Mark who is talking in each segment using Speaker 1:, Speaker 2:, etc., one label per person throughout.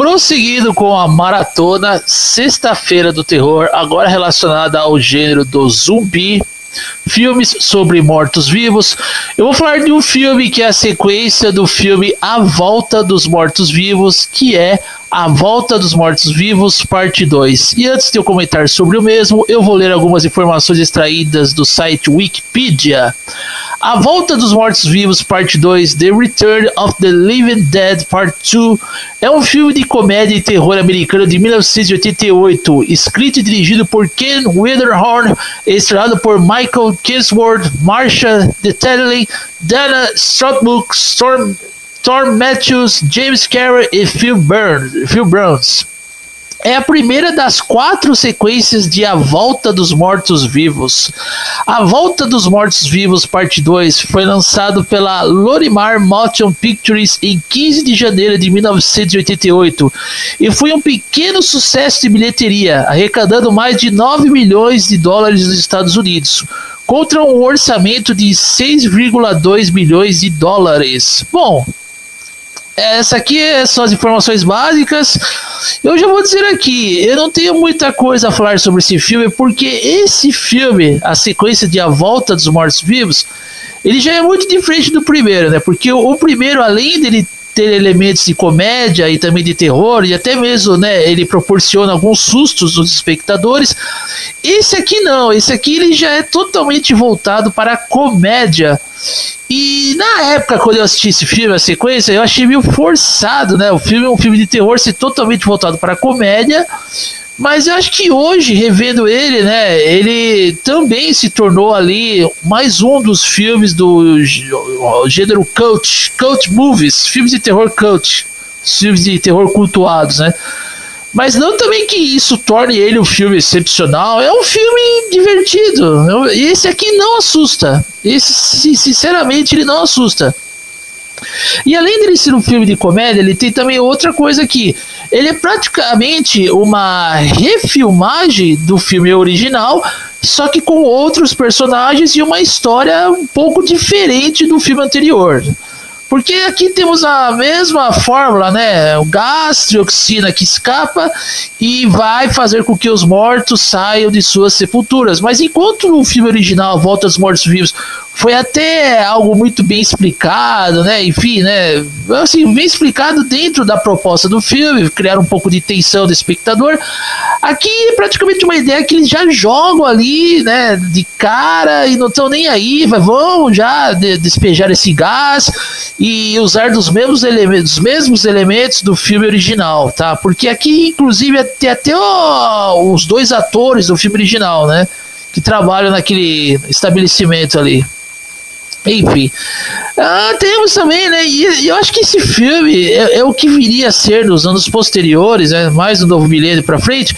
Speaker 1: Prosseguindo com a maratona Sexta-feira do Terror, agora relacionada ao gênero do zumbi, filmes sobre mortos-vivos. Eu vou falar de um filme que é a sequência do filme A Volta dos Mortos-Vivos, que é A Volta dos Mortos-Vivos, parte 2. E antes de eu comentar sobre o mesmo, eu vou ler algumas informações extraídas do site Wikipedia. A Volta dos Mortos-Vivos, parte 2, The Return of the Living Dead, part 2, é um filme de comédia e terror americano de 1988, escrito e dirigido por Ken Wiederhorn, estrelado por Michael Kingsworth, Marsha Detterley, Dana Stroudsburg, Storm Matthews, James Carey e Phil Burns. É a primeira das 4 sequências de A Volta dos Mortos-Vivos. A Volta dos Mortos-Vivos, parte 2, foi lançado pela Lorimar Motion Pictures em 15 de janeiro de 1988 e foi um pequeno sucesso de bilheteria, arrecadando mais de 9 milhões de dólares nos Estados Unidos, contra um orçamento de 6,2 milhões de dólares. Bom, essa aqui são as informações básicas. Eu já vou dizer aqui, eu não tenho muita coisa a falar sobre esse filme, porque esse filme, a sequência de A Volta dos Mortos-Vivos, ele já é muito diferente do primeiro, né? Porque o primeiro, além dele ter elementos de comédia e também de terror, e até mesmo, né, ele proporciona alguns sustos aos espectadores. Esse aqui não, esse aqui ele já é totalmente voltado para a comédia. E na época, quando eu assisti esse filme, a sequência, eu achei meio forçado, né? O filme é um filme de terror ser totalmente voltado para a comédia, mas eu acho que hoje, revendo ele, né, ele também se tornou ali mais um dos filmes do gênero cult movies, filmes de terror cult, filmes de terror cultuados, né? Mas não também que isso torne ele um filme excepcional. É um filme divertido. Esse aqui não assusta. Esse, sinceramente, ele não assusta. E além dele ser um filme de comédia, ele tem também outra coisa aqui. Ele é praticamente uma refilmagem do filme original, só que com outros personagens e uma história um pouco diferente do filme anterior. Porque aqui temos a mesma fórmula, né? O gás, dioxina que escapa e vai fazer com que os mortos saiam de suas sepulturas. Mas enquanto no filme original, A Volta dos Mortos-Vivos, foi até algo muito bem explicado, né? Enfim, né? Assim, bem explicado dentro da proposta do filme, criar um pouco de tensão do espectador. Aqui é praticamente uma ideia que eles já jogam ali, né? De cara e não estão nem aí, vão já despejar esse gás e usar dos mesmos elementos do filme original, tá? Porque aqui, inclusive, tem até os 2 atores do filme original, né? Que trabalham naquele estabelecimento ali. Enfim, temos também, né? E eu acho que esse filme é o que viria a ser nos anos posteriores, né, mais no novo milênio para frente,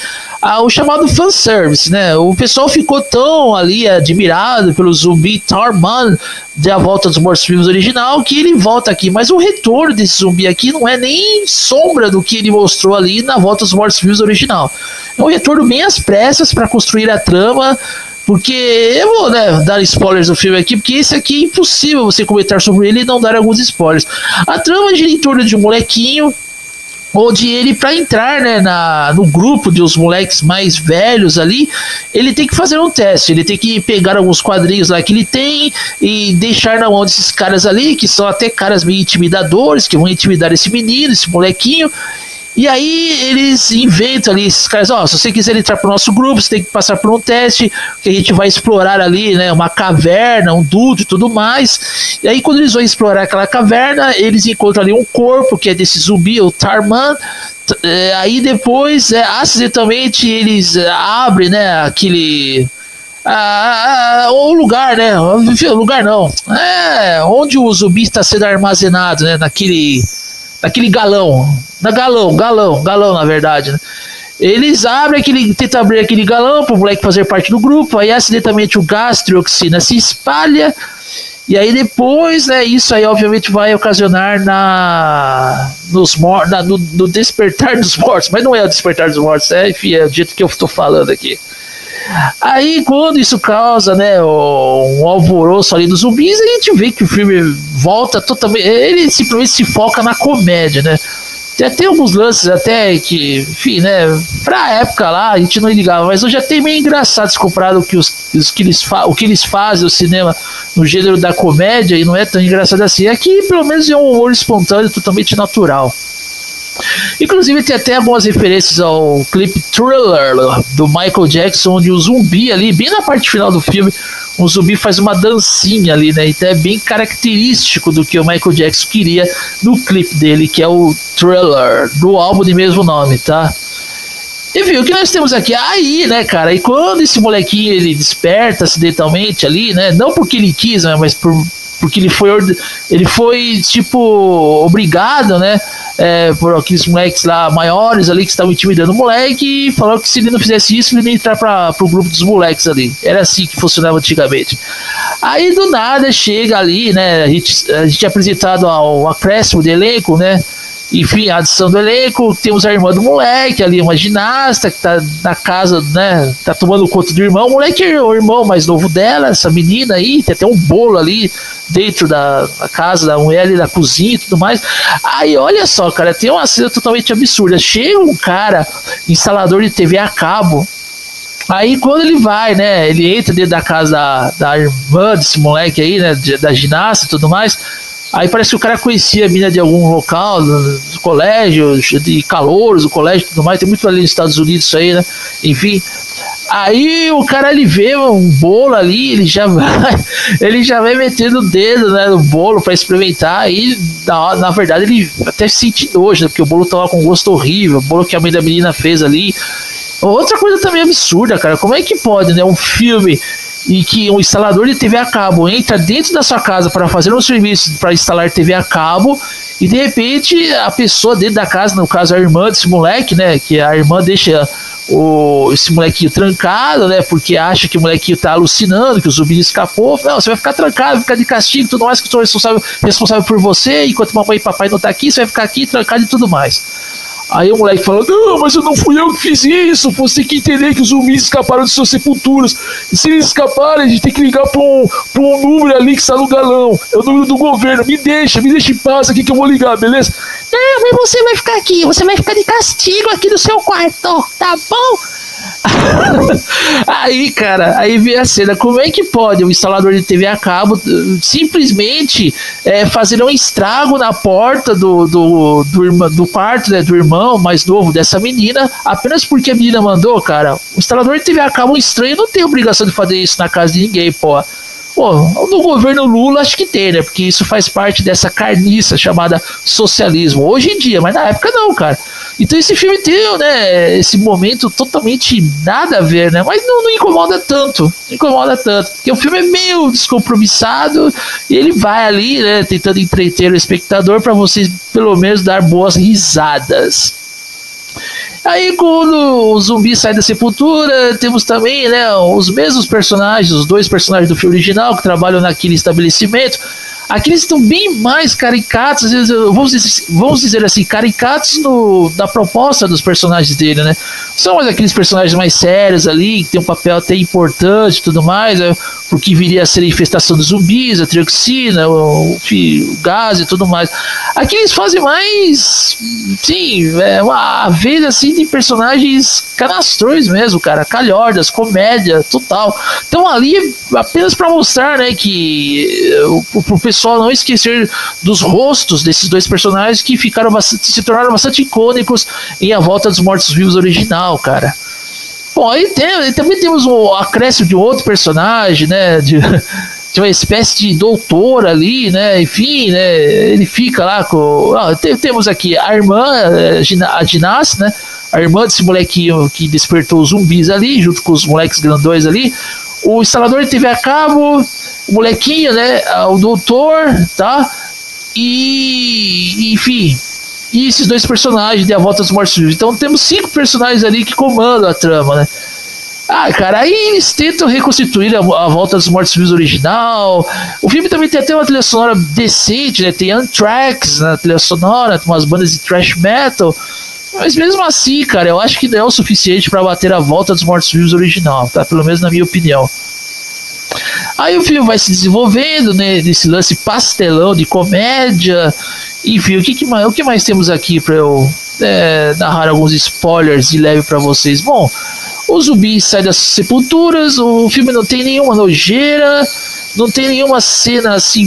Speaker 1: o chamado fanservice, né? O pessoal ficou tão ali admirado pelo zumbi Tarman de A Volta dos Mortos-Vivos original que ele volta aqui, mas o retorno desse zumbi aqui não é nem sombra do que ele mostrou ali na Volta dos Mortos-Vivos original. É um retorno bem às pressas para construir a trama. Porque eu vou, né, dar spoilers do filme aqui, porque esse aqui é impossível você comentar sobre ele e não dar alguns spoilers. A trama gira em torno de um molequinho, onde ele, para entrar, né, no grupo de os moleques mais velhos ali, ele tem que fazer um teste, ele tem que pegar alguns quadrinhos lá que ele tem e deixar na mão desses caras ali, que são até caras meio intimidadores, que vão intimidar esse menino, esse molequinho. E aí eles inventam ali, esses caras, se você quiser entrar pro nosso grupo, você tem que passar por um teste, que a gente vai explorar ali, né, uma caverna, um duto e tudo mais. E aí quando eles vão explorar aquela caverna, eles encontram ali um corpo, que é desse zumbi, o Tarman. Aí depois, acidentalmente, eles abrem, né, aquele... o lugar, né, o lugar não, onde o zumbi está sendo armazenado, né, naquele galão, na verdade, né? Eles tentam abrir aquele galão para o moleque fazer parte do grupo, aí acidentalmente o gás dioxina se espalha, e aí depois, né, isso aí obviamente vai ocasionar no despertar dos mortos, mas não é o despertar dos mortos, enfim, é do jeito que eu estou falando aqui. Aí quando isso causa, né, um alvoroço ali dos zumbis, a gente vê que o filme volta totalmente, ele simplesmente se foca na comédia, né? Já tem alguns lances até que, enfim, né, pra época lá a gente não ligava, mas hoje já tem meio engraçado se comparado que o que eles fazem o cinema no gênero da comédia, e não é tão engraçado assim. Aqui pelo menos é um humor espontâneo, totalmente natural. Inclusive tem até algumas referências ao clipe Thriller do Michael Jackson, onde o zumbi ali, bem na parte final do filme, o zumbi faz uma dancinha ali, né? Então é bem característico do que o Michael Jackson queria no clipe dele, que é o Thriller, do álbum de mesmo nome, tá? Enfim, o que nós temos aqui aí, né, cara? E quando esse molequinho ele desperta acidentalmente ali, né? Não porque ele quis, né, mas porque ele foi tipo obrigado, né? Por aqueles moleques lá maiores ali que estavam intimidando o moleque, e falou que se ele não fizesse isso, ele ia entrar pro grupo dos moleques ali. Era assim que funcionava antigamente. Aí do nada chega ali, né? A gente é apresentado ao acréscimo de elenco, né? Enfim, a adição do elenco, temos a irmã do moleque ali, uma ginasta que tá na casa, né, tá tomando conta do irmão. O moleque é o irmão mais novo dela, essa menina aí, tem até um bolo ali dentro da casa da mulher ali, da cozinha e tudo mais. Aí olha só, cara, tem uma cena totalmente absurda. Chega um cara, instalador de TV a cabo. Aí quando ele vai, né, ele entra dentro da casa da irmã desse moleque aí, né, da ginasta e tudo mais. Aí parece que o cara conhecia a mina de algum local, do colégio, de calouros, do colégio e tudo mais. Tem muito ali nos Estados Unidos isso aí, né? Enfim. Aí o cara, ele vê um bolo ali, ele já vai metendo o dedo, né, no bolo para experimentar. Aí na verdade ele até sente nojo, né, porque o bolo tava com gosto horrível, o bolo que a mãe da menina fez ali. Outra coisa também absurda, cara, como é que pode, né, um filme e que um instalador de TV a cabo entra dentro da sua casa para fazer um serviço para instalar TV a cabo, e de repente a pessoa dentro da casa, no caso a irmã desse moleque, né, que a irmã deixa esse molequinho trancado, né, porque acha que o molequinho tá alucinando, que o zumbi escapou. Não, você vai ficar trancado, vai ficar de castigo, tudo mais, que eu sou responsável por você, enquanto mamãe e papai não tá aqui, você vai ficar aqui trancado e tudo mais. Aí o moleque fala, não, mas eu não fui eu que fiz isso, você tem que entender que os zumbis escaparam de suas sepulturas, e se eles escaparem, a gente tem que ligar pra um número ali que está no galão, é o número do governo, me deixa em paz aqui que eu vou ligar, beleza? Não, mas você vai ficar aqui, você vai ficar de castigo aqui no seu quarto, tá bom? Aí, cara, aí vem a cena. Como é que pode um instalador de TV a cabo simplesmente fazer um estrago na porta do quarto, né, do irmão mais novo dessa menina, apenas porque a menina mandou, cara? O instalador de TV a cabo estranho não tem obrigação de fazer isso na casa de ninguém, pô. Pô, no governo Lula acho que tem, né? Porque isso faz parte dessa carniça chamada socialismo. Hoje em dia, mas na época não, cara. Então esse filme tem, né, esse momento totalmente nada a ver, né? Mas não incomoda tanto. Não incomoda tanto. Porque o filme é meio descompromissado e ele vai ali, né, tentando entreter o espectador para vocês pelo menos dar boas risadas. Aí quando o zumbi sai da sepultura, temos também, né, os mesmos personagens, os dois personagens do filme original que trabalham naquele estabelecimento. Aqui eles estão bem mais caricatos, às vezes, vamos dizer assim, caricatos da proposta dos personagens dele, né? São mais aqueles personagens mais sérios ali, que tem um papel até importante e tudo mais, né? Porque viria a ser a infestação dos zumbis, a trioxina, o gás e tudo mais. Aqui eles fazem mais, sim, uma vez assim de personagens canastrões mesmo, cara, calhordas, comédia, total. Então ali apenas para mostrar, né, que o pessoal não esquecer dos rostos desses dois personagens que se tornaram bastante icônicos em A Volta dos Mortos-Vivos original, cara. Bom, aí também temos o acréscimo de outro personagem, né, de uma espécie de doutor ali, né, enfim, né, ele fica lá com... temos aqui a irmã, a ginasta, né, a irmã desse molequinho que despertou os zumbis ali, junto com os moleques grandões ali, o instalador de TV a cabo, o molequinho, né, o doutor, tá, e enfim... E esses dois personagens de A Volta dos Mortos-Vivos. Então temos 5 personagens ali que comandam a trama, né? Cara, aí eles tentam reconstituir a Volta dos Mortos-Vivos original. O filme também tem até uma trilha sonora decente, né? Tem Anthrax na trilha sonora, tem umas bandas de thrash metal. Mas mesmo assim, cara, eu acho que não é o suficiente para bater a Volta dos Mortos-Vivos original, tá? Pelo menos na minha opinião. Aí o filme vai se desenvolvendo, né, nesse lance pastelão de comédia, Enfim, o que mais temos aqui para eu narrar alguns spoilers de leve para vocês? Bom, o zumbi sai das sepulturas, o filme não tem nenhuma nojeira, não tem nenhuma cena assim,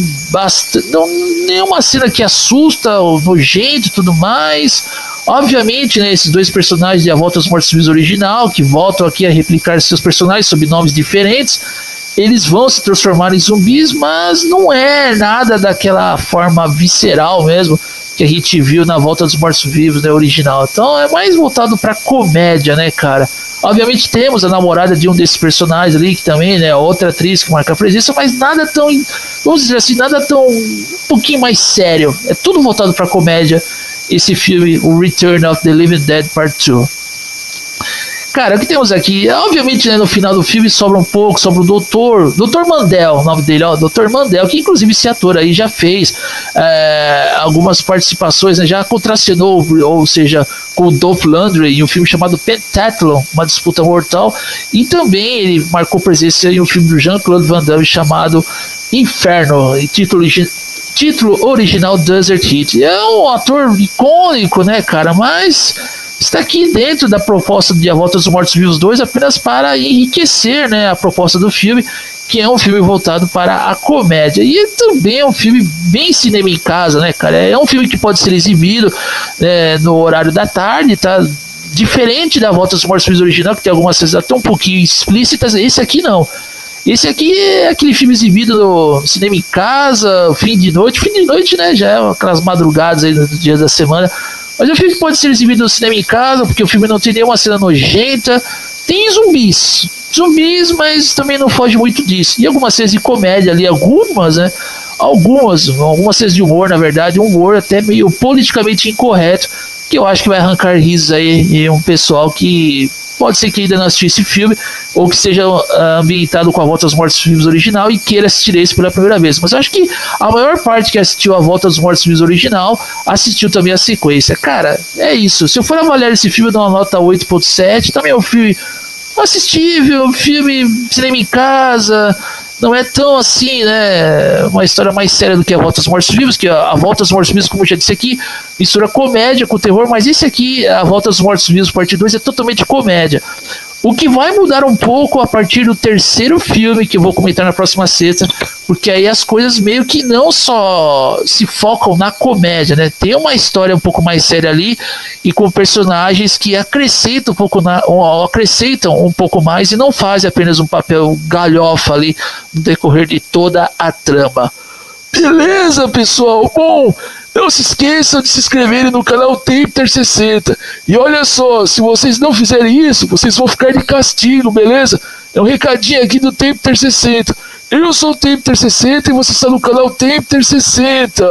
Speaker 1: nenhuma cena que assusta, ou nojento e tudo mais. Obviamente, né, esses dois personagens de A Volta aos Mortos-Vivos original, que voltam aqui a replicar seus personagens sob nomes diferentes, eles vão se transformar em zumbis, mas não é nada daquela forma visceral mesmo que a gente viu na Volta dos Mortos-Vivos, né, original. Então é mais voltado pra comédia, né, cara? Obviamente temos a namorada de um desses personagens ali, que também, né, outra atriz que marca a presença, mas nada tão, vamos dizer assim, nada tão, um pouquinho mais sério. É tudo voltado pra comédia, esse filme, o Return of the Living Dead Part 2. Cara, o que temos aqui? Obviamente, né, no final do filme sobra um pouco, sobra o Dr. Mandel, o nome dele, ó, Dr. Mandel, que inclusive esse ator aí já fez algumas participações, né, já contracenou, ou seja, com o Dolph Lundgren em um filme chamado Pentathlon, uma disputa mortal, e também ele marcou presença em um filme do Jean-Claude Van Damme chamado Inferno, título original Desert Heat. É um ator icônico, né, cara, mas está aqui dentro da proposta de A Volta dos Mortos-Vivos 2 apenas para enriquecer, né, a proposta do filme, que é um filme voltado para a comédia. E também é um filme bem cinema em casa, né, cara? É um filme que pode ser exibido, né, no horário da tarde, tá? Diferente da Volta dos Mortos-Vivos original, que tem algumas cenas até um pouquinho explícitas, esse aqui não. Esse aqui é aquele filme exibido no cinema em casa, fim de noite, né, já é aquelas madrugadas aí nos dias da semana. Mas é um filme que pode ser exibido no cinema em casa, porque o filme não tem nenhuma cena nojenta. Tem zumbis, mas também não foge muito disso. E algumas cenas de comédia ali, algumas, né? Algumas cenas de humor, na verdade, um humor até meio politicamente incorreto, que eu acho que vai arrancar risos aí em um pessoal que pode ser que ainda não assistiu esse filme, ou que seja ambientado com A Volta aos Mortos-Vivos original e queira assistir esse pela primeira vez. Mas eu acho que a maior parte que assistiu A Volta aos Mortos-Vivos original assistiu também a sequência. Cara, é isso. Se eu for avaliar esse filme, eu dou uma nota 8.7. Também é um filme assistível, filme cinema em casa. Não é tão assim, né, uma história mais séria do que A Volta aos Mortos-Vivos, que A Volta aos Mortos-Vivos, como eu já disse aqui, mistura comédia com terror, mas esse aqui, A Volta aos Mortos-Vivos Parte 2, é totalmente comédia. O que vai mudar um pouco a partir do terceiro filme, que eu vou comentar na próxima sexta, porque aí as coisas meio que não só se focam na comédia, né? Tem uma história um pouco mais séria ali e com personagens que acrescentam um pouco mais e não fazem apenas um papel galhofa ali no decorrer de toda a trama. Beleza, pessoal? Bom, não se esqueçam de se inscreverem no canal Tempter 60. E olha só, se vocês não fizerem isso, vocês vão ficar de castigo, beleza? É um recadinho aqui do Tempter 60. Eu sou o Tempter 60 e você está no canal Tempter 60.